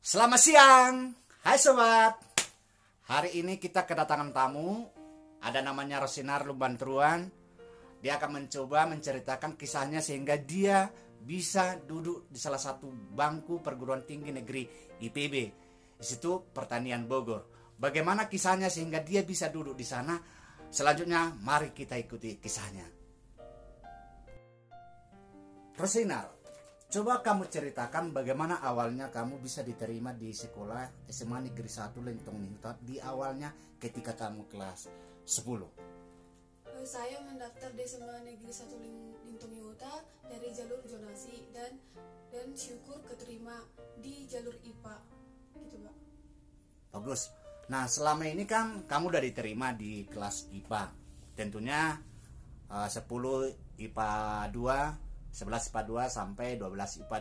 Selamat siang, hai sobat. Hari ini kita kedatangan tamu. Ada namanya Rosinar Lumbantruan. Dia akan mencoba menceritakan kisahnya sehingga dia bisa duduk di salah satu bangku perguruan tinggi negeri IPB, Institut Pertanian Bogor. Bagaimana kisahnya sehingga dia bisa duduk di sana? Selanjutnya mari kita ikuti kisahnya. Rosinar, coba kamu ceritakan bagaimana awalnya kamu bisa diterima di sekolah SMA Negeri 1 Lentong Ningrat di awalnya ketika kamu kelas 10. Saya mendaftar di SMA Negeri 1 Lintong Yuta dari jalur zonasi dan syukur keterima di jalur IPA gitu Pak. Bagus. Nah, selama ini kan kamu udah diterima di kelas IPA. Tentunya 10 IPA 2, 11 IPA 2 sampai 12 IPA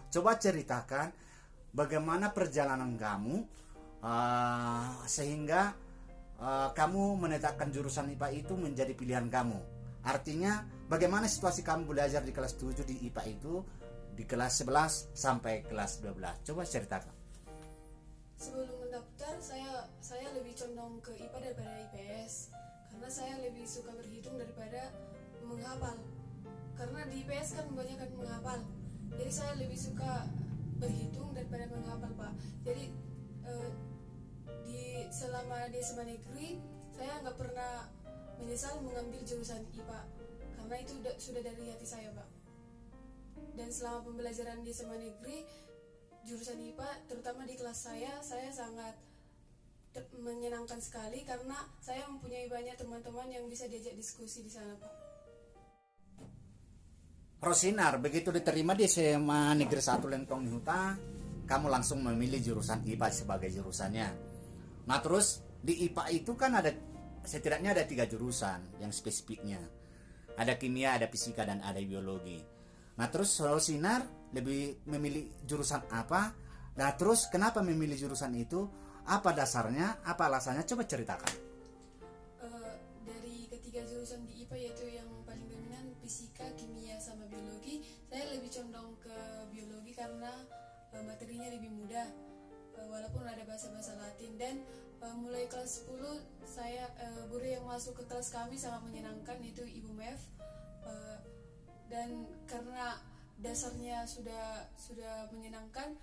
2. Coba ceritakan bagaimana perjalanan kamu sehingga kamu menetapkan jurusan IPA itu menjadi pilihan kamu. Artinya bagaimana situasi kamu belajar di kelas 7 di IPA itu di kelas 11 sampai kelas 12. Coba ceritakan. Sebelum mendaftar saya lebih condong ke IPA daripada IPS karena saya lebih suka berhitung daripada menghafal. Karena di IPS kan kebanyakan menghafal. Jadi saya lebih suka berhitung daripada menghafal, Pak. Jadi selama di SMA negeri saya nggak pernah menyesal mengambil jurusan IPA karena itu sudah dari hati saya, Pak. Dan selama pembelajaran di SMA negeri jurusan IPA terutama di kelas saya sangat menyenangkan sekali karena saya mempunyai banyak teman-teman yang bisa diajak diskusi di sana, Pak. Rosinar, begitu diterima di SMA Negeri 1 Lentong Huta, kamu langsung memilih jurusan IPA sebagai jurusannya. Nah, terus di IPA itu kan setidaknya ada 3 jurusan yang spesifiknya. Ada kimia, ada fisika, dan ada biologi. Nah, terus Rosinar lebih memilih jurusan apa? Nah, terus kenapa memilih jurusan itu? Apa dasarnya? Apa alasannya? Coba ceritakan. Dari ketiga jurusan di IPA yaitu yang paling dominan fisika, kimia, sama biologi, saya lebih condong ke biologi karena materinya lebih mudah walaupun ada bahasa-bahasa Latin. Dan mulai kelas 10 saya guru yang masuk ke kelas kami sangat menyenangkan, yaitu Ibu Mev. Dan karena dasarnya sudah menyenangkan,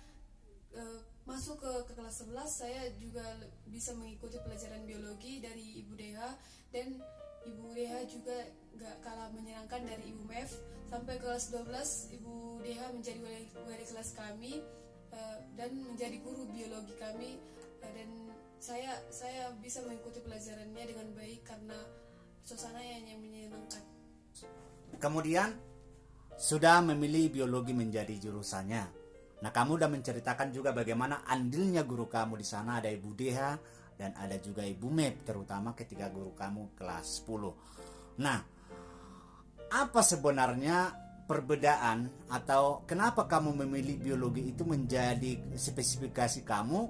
masuk ke kelas 11 saya juga bisa mengikuti pelajaran biologi dari Ibu Deha, dan Ibu Deha juga gak kalah menyenangkan dari Ibu Mev. Sampai kelas 12 Ibu Deha menjadi wali kelas kami dan menjadi guru biologi kami, dan saya bisa mengikuti pelajarannya dengan baik karena suasananya yang menyenangkan. Kemudian sudah memilih biologi menjadi jurusannya. Nah, kamu udah menceritakan juga bagaimana andilnya guru kamu di sana. Ada Ibu Deha dan ada juga Ibu Mep, terutama ketika guru kamu kelas 10. Nah, apa sebenarnya perbedaan atau kenapa kamu memilih biologi itu menjadi spesifikasi kamu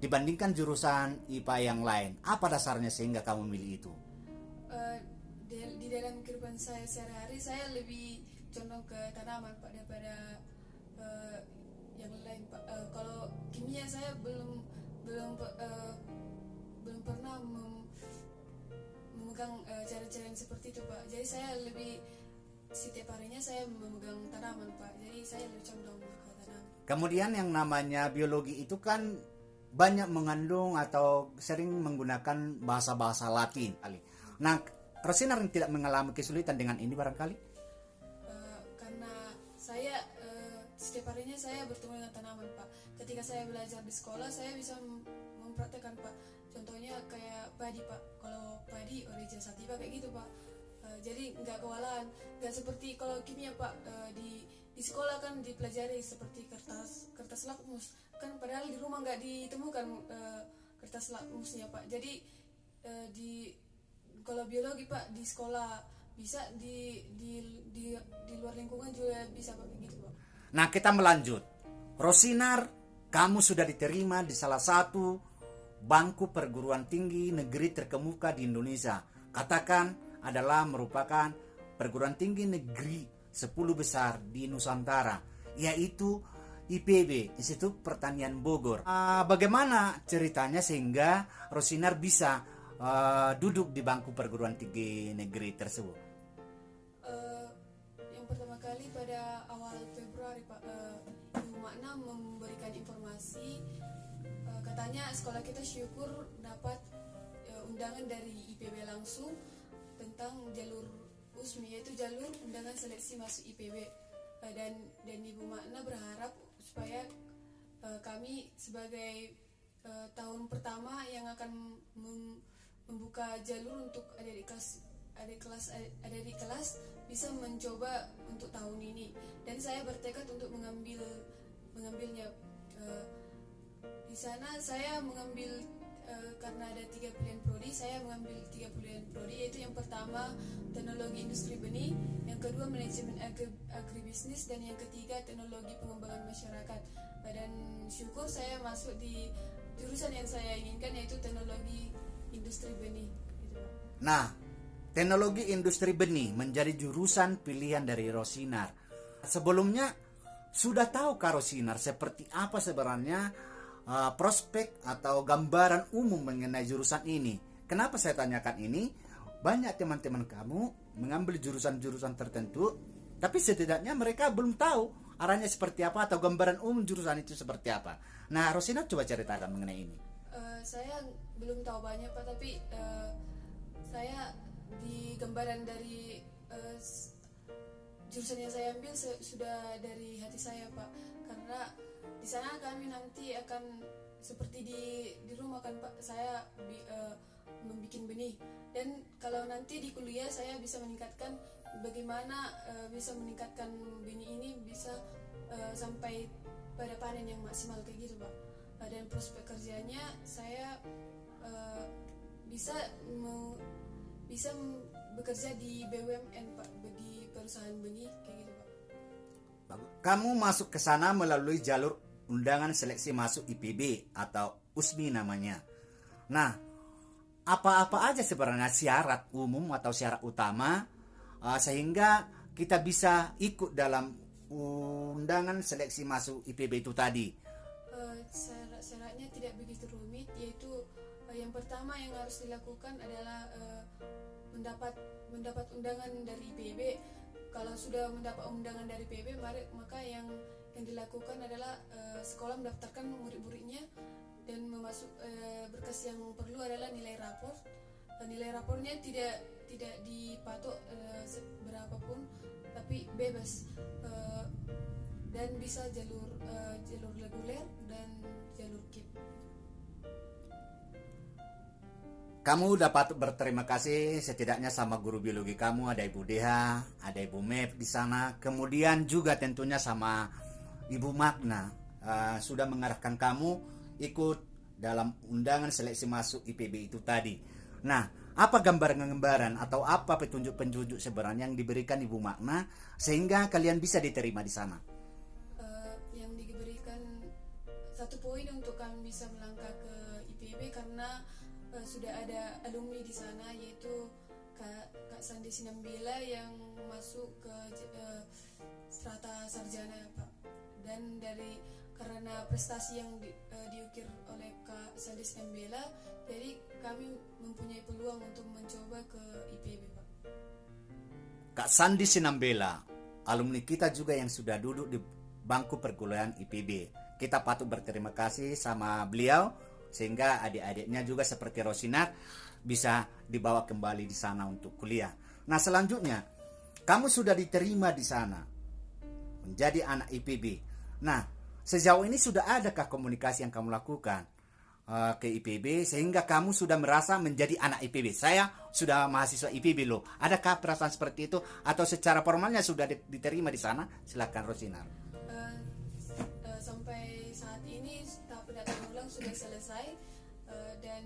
dibandingkan jurusan IPA yang lain? Apa dasarnya sehingga kamu memilih itu? Di dalam kehidupan saya sehari-hari saya lebih condong ke tanaman, Pak, daripada yang lain, Pak. Kalau kimia saya belum pernah memegang cara-cara yang seperti itu, Pak. Jadi saya lebih setiap harinya saya memegang tanaman, Pak. Jadi saya lebih condong ke tanaman. Kemudian yang namanya biologi itu kan banyak mengandung atau sering menggunakan bahasa-bahasa Latin. Nah, Rosinar tidak mengalami kesulitan dengan ini barangkali? Karena saya setiap harinya saya bertemu dengan tanaman, Pak. Ketika saya belajar di sekolah saya bisa mempraktekkan, Pak. Contohnya kayak padi, Pak. Kalau padi Oryza sativa kayak gitu, Pak. Jadi nggak kewalahan, nggak seperti kalau kimia, Pak. Di sekolah kan dipelajari seperti kertas lakmus kan, padahal di rumah nggak ditemukan kertas lakmusnya, Pak. Jadi kalau biologi, Pak, di sekolah bisa, di luar lingkungan juga bisa, Pak, gitu, Pak. Nah, kita melanjut. Rosinar, kamu sudah diterima di salah satu bangku perguruan tinggi negeri terkemuka di Indonesia. Katakan adalah merupakan perguruan tinggi negeri 10 besar di Nusantara, yaitu IPB, Institut Pertanian Bogor. Bagaimana ceritanya sehingga Rosinar bisa duduk di bangku perguruan tinggi negeri tersebut? Yang pertama kali pada awal Februari Pak, Ibu Makna memberikan informasi, katanya sekolah kita syukur dapat undangan dari IPB langsung tentang jalur USMI, yaitu jalur undangan seleksi masuk IPB. Dan Ibu Makna berharap supaya kami sebagai tahun pertama yang akan membuka jalur untuk adik kelas bisa mencoba untuk tahun ini, dan saya bertekad untuk mengambilnya. Di sana saya mengambil karena ada 3 pilihan prodi, saya mengambil 3 pilihan prodi, yaitu yang pertama teknologi industri benih, yang kedua manajemen agribisnis, dan yang ketiga teknologi pengembangan masyarakat. Dan syukur saya masuk di jurusan yang saya inginkan, yaitu teknologi industri benih. Nah, teknologi industri benih menjadi jurusan pilihan dari Rosinar. Sebelumnya sudah tahukah Rosinar seperti apa sebenarnya prospek atau gambaran umum mengenai jurusan ini? Kenapa saya tanyakan ini? Banyak teman-teman kamu mengambil jurusan-jurusan tertentu, tapi setidaknya mereka belum tahu arahnya seperti apa atau gambaran umum jurusan itu seperti apa. Nah, Rosinar coba ceritakan mengenai ini. Saya belum tahu banyak Pak, tapi saya di gambaran dari jurusan yang saya ambil sudah dari hati saya Pak, karena di sana kami nanti akan seperti di rumah kan Pak, saya membuat benih, dan kalau nanti di kuliah saya bisa meningkatkan bagaimana bisa meningkatkan benih ini bisa sampai pada panen yang maksimal kayak gitu Pak. Dan prospek kerjanya saya bisa bekerja di BUMN Pak, di perusahaan benih kayak gitu Pak. Kamu masuk ke sana melalui jalur undangan seleksi masuk IPB atau USMI namanya. Nah, apa-apa aja sebenarnya syarat umum atau syarat utama sehingga kita bisa ikut dalam undangan seleksi masuk IPB itu tadi? Syaratnya tidak begitu rumit, yaitu yang pertama yang harus dilakukan adalah mendapat undangan dari IPB. Kalau sudah mendapat undangan dari IPB, maka yang dilakukan adalah sekolah mendaftarkan murid-muridnya dan berkas yang perlu adalah nilai rapor. Nilai rapornya tidak dipatok berapapun, tapi bebas, dan bisa jalur reguler dan jalur KIP. Kamu dapat berterima kasih setidaknya sama guru biologi kamu, ada Ibu Deha, ada Ibu Mep di sana, kemudian juga tentunya sama Ibu Makna sudah mengarahkan kamu ikut dalam undangan seleksi masuk IPB itu tadi. Nah, apa gambaran-gambaran atau apa petunjuk-petunjuk sebenarnya yang diberikan Ibu Makna sehingga kalian bisa diterima di sana? Yang diberikan satu poin untuk kami bisa melangkah ke IPB karena sudah ada alumni di sana, yaitu Kak Sandi Sinambela yang masuk ke strata sarjana Pak. Dan karena prestasi yang diukir oleh Kak Sandi Sinambela, jadi kami mempunyai peluang untuk mencoba ke IPB Pak. Kak Sandi Sinambela, alumni kita juga yang sudah duduk di bangku perkuliahan IPB. Kita patut berterima kasih sama beliau sehingga adik-adiknya juga seperti Rosinar bisa dibawa kembali di sana untuk kuliah. Nah, selanjutnya kamu sudah diterima di sana menjadi anak IPB. Nah, sejauh ini sudah adakah komunikasi yang kamu lakukan ke IPB sehingga kamu sudah merasa menjadi anak IPB? Saya sudah mahasiswa IPB loh. Adakah perasaan seperti itu atau secara formalnya sudah diterima di sana? Silakan Rosinar. Sampai saat ini tahap pendataan ulang sudah selesai, dan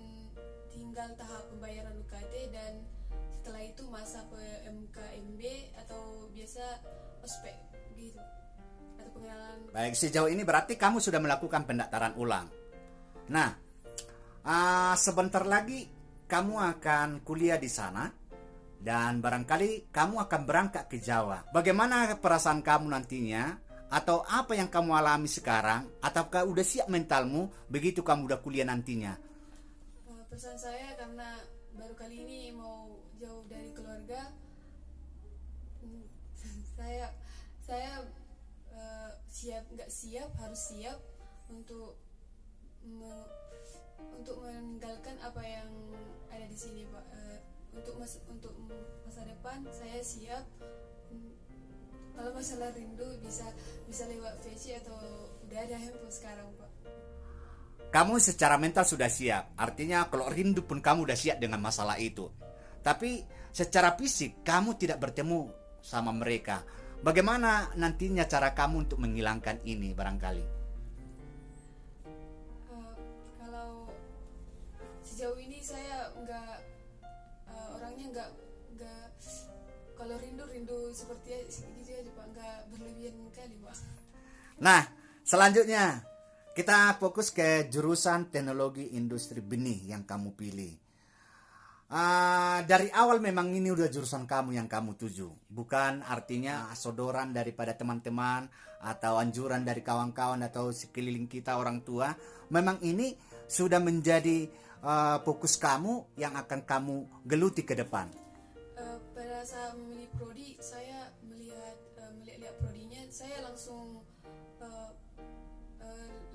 tinggal tahap pembayaran UKT, dan setelah itu masa PMKMB atau biasa ospek gitu, atau pengenalan. Baik, sejauh ini berarti kamu sudah melakukan pendaftaran ulang. Nah, sebentar lagi kamu akan kuliah di sana dan barangkali kamu akan berangkat ke Jawa. Bagaimana perasaan kamu nantinya Atau apa yang kamu alami sekarang? Ataukah udah siap mentalmu begitu kamu udah kuliah nantinya? Pesan saya karena baru kali ini mau jauh dari keluarga, saya saya siap nggak siap, harus siap untuk meninggalkan apa yang ada di sini, Pak. Untuk masa depan saya siap. Kalau masalah rindu bisa lewat VC atau udah ada handphone sekarang, Pak. Kamu secara mental sudah siap. Artinya kalau rindu pun kamu udah siap dengan masalah itu. Tapi secara fisik kamu tidak bertemu sama mereka. Bagaimana nantinya cara kamu untuk menghilangkan ini barangkali? Kalau sejauh ini saya orangnya nggak kalau rindu seperti gitu aja, Pak, nggak berlebihan kali, Pak. Nah, selanjutnya kita fokus ke jurusan teknologi industri benih yang kamu pilih. Dari awal memang ini udah jurusan kamu yang kamu tuju, bukan artinya sodoran daripada teman-teman atau anjuran dari kawan-kawan atau sekeliling kita orang tua. Memang ini sudah menjadi fokus kamu yang akan kamu geluti ke depan. Pada saat memilih prodi, saya melihat prodinya, saya langsung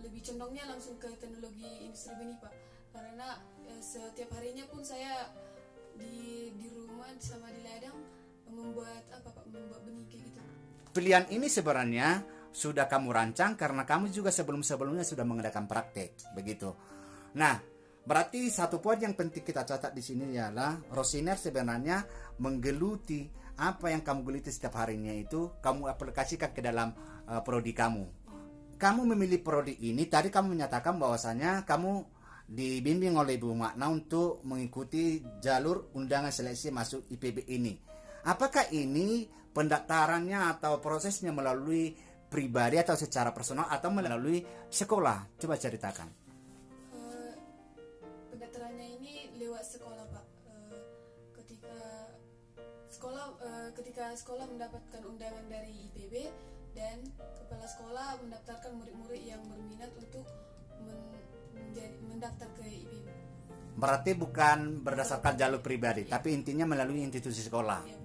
lebih condongnya langsung ke teknologi industri benih, Pak. Karena setiap harinya pun saya di rumah sama di ladang membuat benih kayak gitu. Pilihan ini sebenarnya sudah kamu rancang karena kamu juga sebelum-sebelumnya sudah mengadakan praktek, begitu. Nah, berarti satu poin yang penting kita catat di sini adalah Rosiner sebenarnya menggeluti apa yang kamu geluti setiap harinya itu kamu aplikasikan ke dalam prodi kamu. Kamu memilih prodi ini, tadi kamu menyatakan bahwasanya kamu dibimbing oleh Ibu Makna untuk mengikuti jalur undangan seleksi masuk IPB ini. Apakah ini pendaftarannya atau prosesnya melalui pribadi atau secara personal atau melalui sekolah? Coba ceritakan. Pendaftarannya ini lewat sekolah, Pak. Ketika sekolah mendapatkan undangan dari IPB dan kepala sekolah mendaftarkan murid-murid yang berminat untuk mendaftar ke IPB. Berarti bukan berdasarkan jalur pribadi, tapi intinya melalui institusi sekolah. Ya.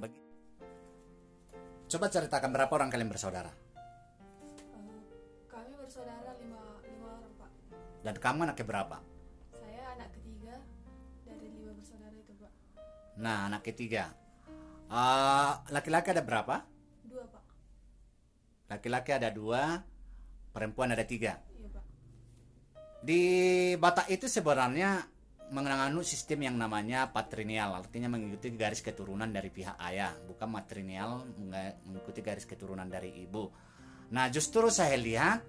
Coba ceritakan berapa orang kalian bersaudara? Kami bersaudara 5 orang, Pak. Dan kamu anaknya berapa? Saya anak ketiga dari 5 bersaudara itu, Pak. Nah, anak ketiga. Laki-laki ada berapa? 2, Pak. Laki-laki ada 2, perempuan ada 3. Iya, Pak. Di Batak itu sebenarnya menganut sistem yang namanya patrilineal, artinya mengikuti garis keturunan dari pihak ayah, bukan matrilineal mengikuti garis keturunan dari ibu. Nah, justru saya lihat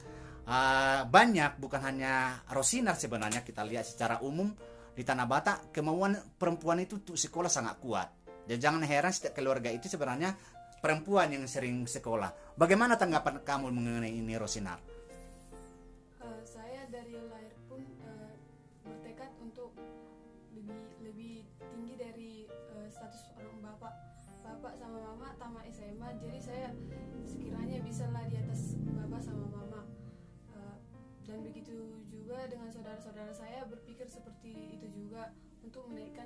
banyak, bukan hanya Rosinar sebenarnya, kita lihat secara umum di Tanah Batak kemauan perempuan itu untuk sekolah sangat kuat. Dan jangan heran setiap keluarga itu sebenarnya perempuan yang sering sekolah. Bagaimana tanggapan kamu mengenai ini, Rosinar? Saya dari lahir pun bertekad untuk lebih tinggi dari status orang bapak sama mama tamat SMA. Jadi saya sekiranya bisalah di atas bapak sama mama. Dan begitu juga dengan saudara-saudara saya berpikir seperti itu juga untuk menaikkan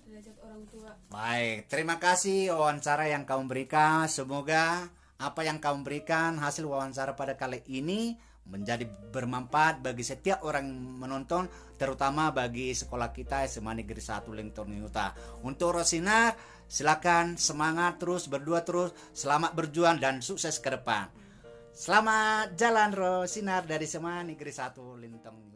derajat orang tua. Baik, terima kasih wawancara yang kamu berikan. Semoga apa yang kamu berikan hasil wawancara pada kali ini menjadi bermanfaat bagi setiap orang menonton, terutama bagi sekolah kita SMA Negeri 1 Lintong Yuta. Untuk Rosinar, silakan semangat terus, berdua terus, selamat berjuang dan sukses ke depan. Selamat jalan Rosinar dari SMA Negeri 1 Lintong.